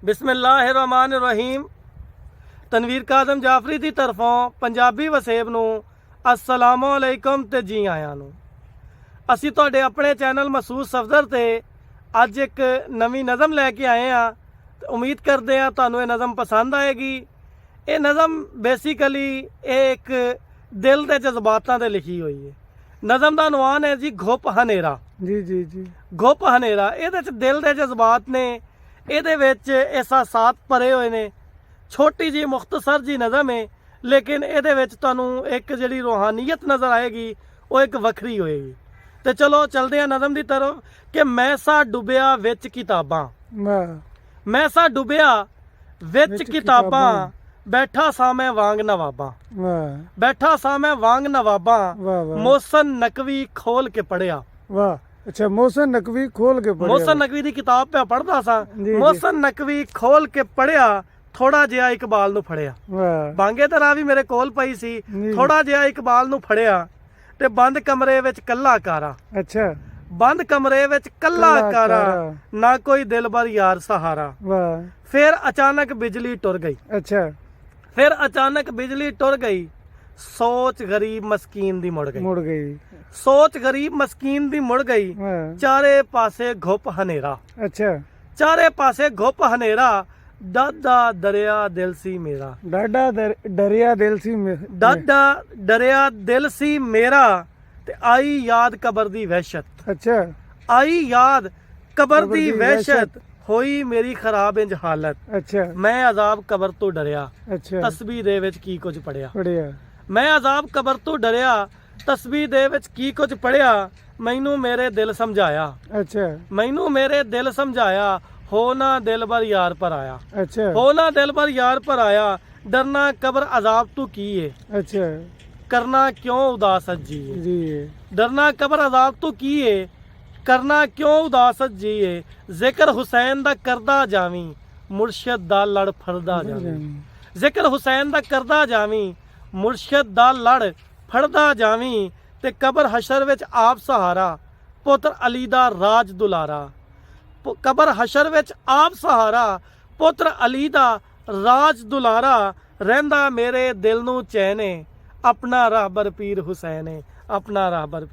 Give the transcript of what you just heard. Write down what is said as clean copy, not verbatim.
बिस्मिल्लाहिर्रहमानिर्रहीम। तनवीर कादम जाफरी की तरफों पंजाबी वसेब नूं अस्सलामुअलैकुम ते जी आयां नूं। असी तुहाडे अपने चैनल महसूस सफदर ते अज एक नवी नज़म लैके आए हैं। उम्मीद करते हैं तुहानूं ये नज़म पसंद आएगी। ये नज़म बेसिकली एक दिल के जज्बातां ते लिखी हुई है। नज़म का अनवान है जी घुप हनेरा। जी जी जी घुप हनेरा ये दिल के जज्बात ने, ਇਹਦੇ ਵਿੱਚ एहसासात ਭਰੇ ਹੋਏ ਨੇ। छोटी जी मुख्तसर जी नज़म है, लेकिन ਇਹਦੇ ਵਿੱਚ ਤੁਹਾਨੂੰ एक ਜਿਹੜੀ रूहानियत नज़र आएगी वो एक ਵੱਖਰੀ होएगी। तो चलो चलते हैं नज़म की तरफ कि मैसा डुबिया विच किताबां, मैसा डुबिया विच किताबां, बैठा सा मैं वांग नवाबां, बैठा सा मैं वांग नवाबां, मोहसन नकवी खोल के पढ़िया। वाह, अच्छा मोहसन नकवी खोल के पढ़िया। मोहसन नकवी की किताब पे पढ़ता सा। मोहसन नकवी खोल के पढ़िया, थोड़ा जिहा इकबाल नूं फड़िया। बांगे ते राह भी मेरे कोल पई सी, थोड़ा जिहा इकबाल नूं फड़िया ते बंद कमरे विच कल्ला कारा। अच्छा, बंद कमरे विच कल्ला कारा, ना कोई दिलबर यार सहारा। फिर अचानक बिजली टुर गई। अच्छा, फिर अचानक बिजली टुर गई, सोच गरीब मस्कीन दी मुड़ गई, सोच गरीब मस्कीन दी मुड़ गई। चारे पासे घुप हनेरा। अच्छा, चारे पासे घुप हनेरा, डाडा दरिया दिल सी मेरा, डाडा डरिया दिल सी मेरा, डाडा डरिया दिल सी मेरा। ते आई याद कबर दी वहशत। अच्छा, आई याद कबर दी वहशत, होई मेरी खराब इंज हालत। अच्छा, मैं अजाब कबर तो डरिया। अच्छा, तस्बीह दे विच की कुछ पढ़िया। मैं अजाब कबर तो डरिया, तस्बीह दे विच की कुछ पढ़िया। मैनू मेरे दिल समझाया। अच्छा, मैनू मेरे दिल समझाया, हो ना दिल भर यार पर आया। अच्छा, हो ना दिल भर यार पर आया, डरना कबर अजाब तू की है। अच्छा, करना क्यों उदास जी है, डरना कबर अजाब तू की है, करना क्यों उदास जी है। जिक्र हुसैन दा करदा जावी, मुर्शद दा लड़ फड़दा जावी। जिक्र हुसैन दा करदा जावी, मुर्शद दा लड़ फड़दा जावी। ते कबर हशर विच आप सहारा, पुत्र अली दा राज दुलारा। कबर हशर विच आप सहारा, पुत्र अली दा राज दुलारा। रहिंदा मेरे दिल नूं चैन, अपना राहबर पीर हुसैन, अपना राहबर पीर।